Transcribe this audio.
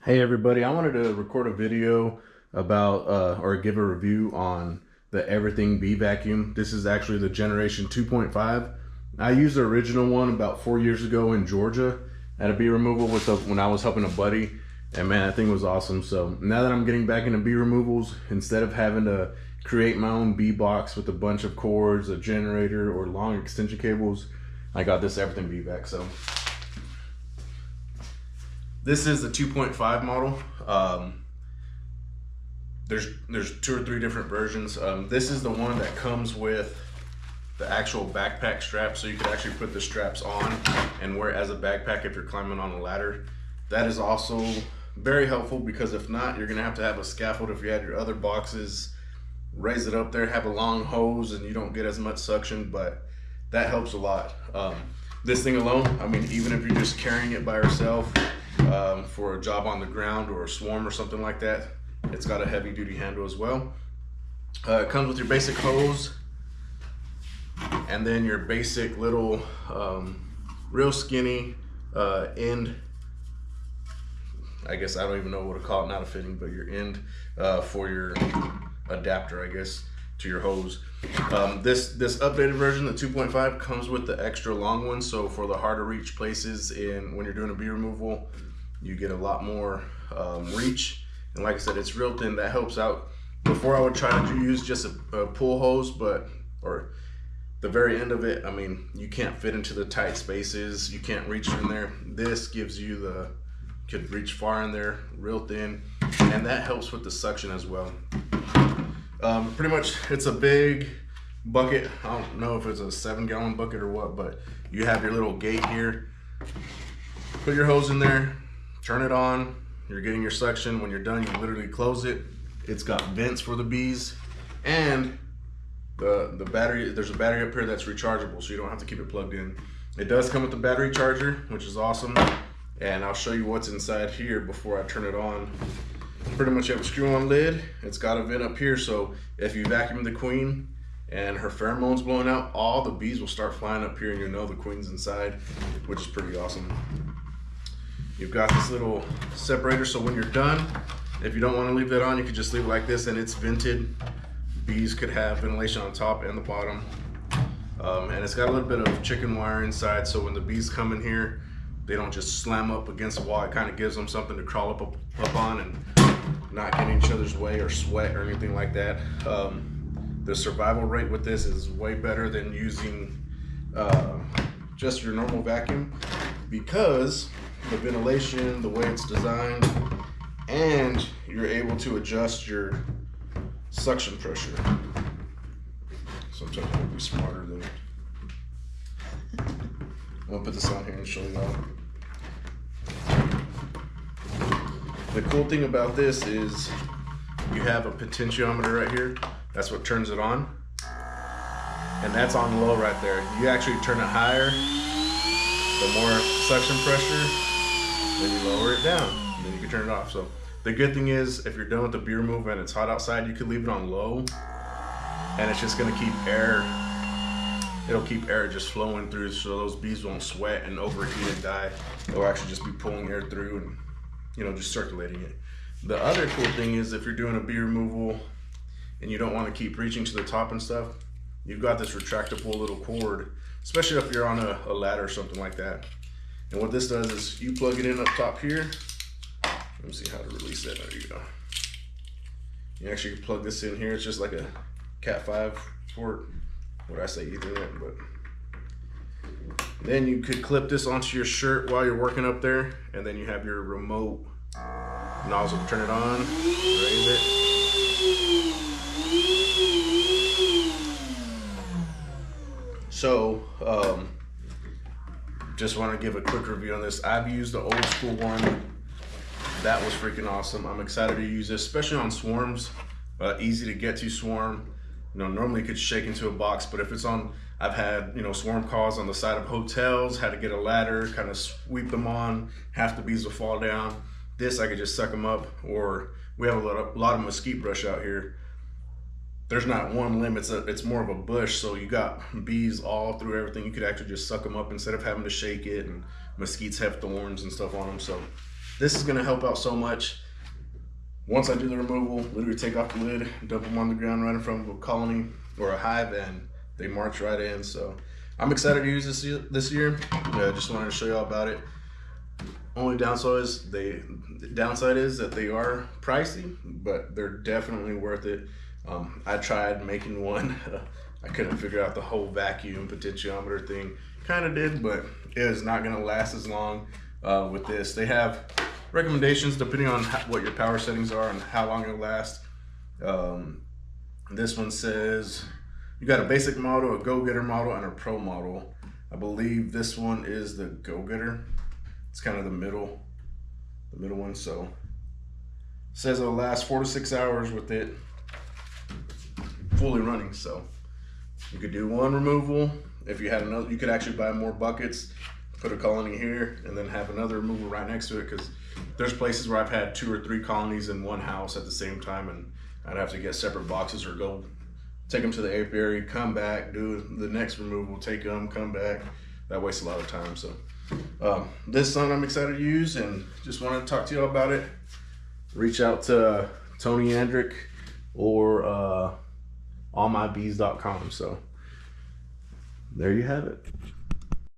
Hey everybody, I wanted to record a video about or give a review on the Everything Bee vacuum. This is actually the generation 2.5. I used the original one about 4 years ago in Georgia at a bee removal when I was helping a buddy, and man, that thing was awesome. So now that I'm getting back into bee removals, instead of having to create my own bee box with a bunch of cords, a generator, or long extension cables, I got this Everything Bee-Vac. So this is the 2.5 model. There's 2 or 3 different versions. This is the one that comes with the actual backpack strap, so you can actually put the straps on and wear it as a backpack if you're climbing on a ladder. That is also very helpful, because if not, you're gonna have to have a scaffold if you had your other boxes, raise it up there, have a long hose, and you don't get as much suction, but that helps a lot. This thing alone, I mean, even if you're just carrying it by yourself, for a job on the ground or a swarm or something like that, it's got a heavy duty handle as well. It comes with your basic hose, and then your basic little real skinny end, I guess I don't even know what to call it, not a fitting, but your end for your adapter, I guess, to your hose. This updated version, the 2.5, comes with the extra long one, so for the harder reach places when you're doing a bee removal, you get a lot more reach. And like I said, it's real thin. That helps out. Before I would try to use just a pull hose, or the very end of it, I mean, you can't fit into the tight spaces, you can't reach in there. This gives you could reach far in there, real thin, and that helps with the suction as well. Pretty much, it's a big bucket. I don't know if it's a 7-gallon bucket or what, but you have your little gate here. Put your hose in there, turn it on, you're getting your suction. When you're done, you literally close it. It's got vents for the bees, and the battery, there's a battery up here that's rechargeable, so you don't have to keep it plugged in. It does come with a battery charger, which is awesome, and I'll show you what's inside here before I turn it on. Pretty much you have a screw-on lid. It's got a vent up here, so if you vacuum the queen and her pheromones blowing out, all the bees will start flying up here, and you'll know the queen's inside, which is pretty awesome. You've got this little separator, so when you're done, if you don't want to leave that on, you could just leave it like this, and it's vented. Bees could have ventilation on top and the bottom. And it's got a little bit of chicken wire inside, so when the bees come in here, they don't just slam up against the wall. It kind of gives them something to crawl up on and not get in each other's way or sweat or anything like that. The survival rate with this is way better than using just your normal vacuum, because the ventilation, the way it's designed, and you're able to adjust your suction pressure. Sometimes I'll be smarter than I'm gonna put this on here and show you that. The cool thing about this is you have a potentiometer right here. That's what turns it on, and that's on low right there. You actually turn it higher, the more suction pressure, then you lower it down, and then you can turn it off. So the good thing is, if you're done with the bee removal and it's hot outside, you can leave it on low, and it's just gonna keep air, it'll keep air just flowing through, so those bees won't sweat and overheat and die. They'll actually just be pulling air through and, you know, just circulating it. The other cool thing is, if you're doing a bee removal and you don't want to keep reaching to the top and stuff, you've got this retractable little cord, especially if you're on a ladder or something like that. And what this does is you plug it in up top here. Let me see how to release that. There you go. You actually plug this in here. It's just like a Cat 5 port. What I say, Ethernet, but then you could clip this onto your shirt while you're working up there, and then you have your remote nozzle to turn it on, raise it. So, just want to give a quick review on this. I've used the old school one. That was freaking awesome. I'm excited to use this, especially on swarms. Easy to get to swarm. You know, normally you could shake into a box, but if it's on, I've had, you know, swarm calls on the side of hotels, had to get a ladder, kind of sweep them on, half the bees will fall down. This, I could just suck them up. Or we have a lot of mesquite brush out here. There's not one limb, it's more of a bush, so you got bees all through everything. You could actually just suck them up instead of having to shake it, and mesquites have thorns and stuff on them. So This is gonna help out so much. Once I do the removal, literally take off the lid, dump them on the ground right in front of a colony or a hive, and they march right in. So I'm excited to use this year. Just wanted to show y'all about it. Only downside is that they are pricey, but they're definitely worth it. I tried making one. I couldn't figure out the whole vacuum potentiometer thing. Kind of did, but it is not going to last as long with this. They have recommendations depending on what your power settings are and how long it'll last. This one says you got a basic model, a go-getter model, and a pro model. I believe this one is the go-getter. It's kind of the middle one. So it says it'll last 4 to 6 hours with it fully running. So you could do one removal. If you had another, you could actually buy more buckets, put a colony here, and then have another removal right next to it, because there's places where I've had 2 or 3 colonies in one house at the same time, and I'd have to get separate boxes or go take them to the apiary, come back, do the next removal, take them, come back. That wastes a lot of time. So this is something I'm excited to use, and just wanted to talk to y'all about it. Reach out to Tony Andrick or allmybees.com. So there you have it.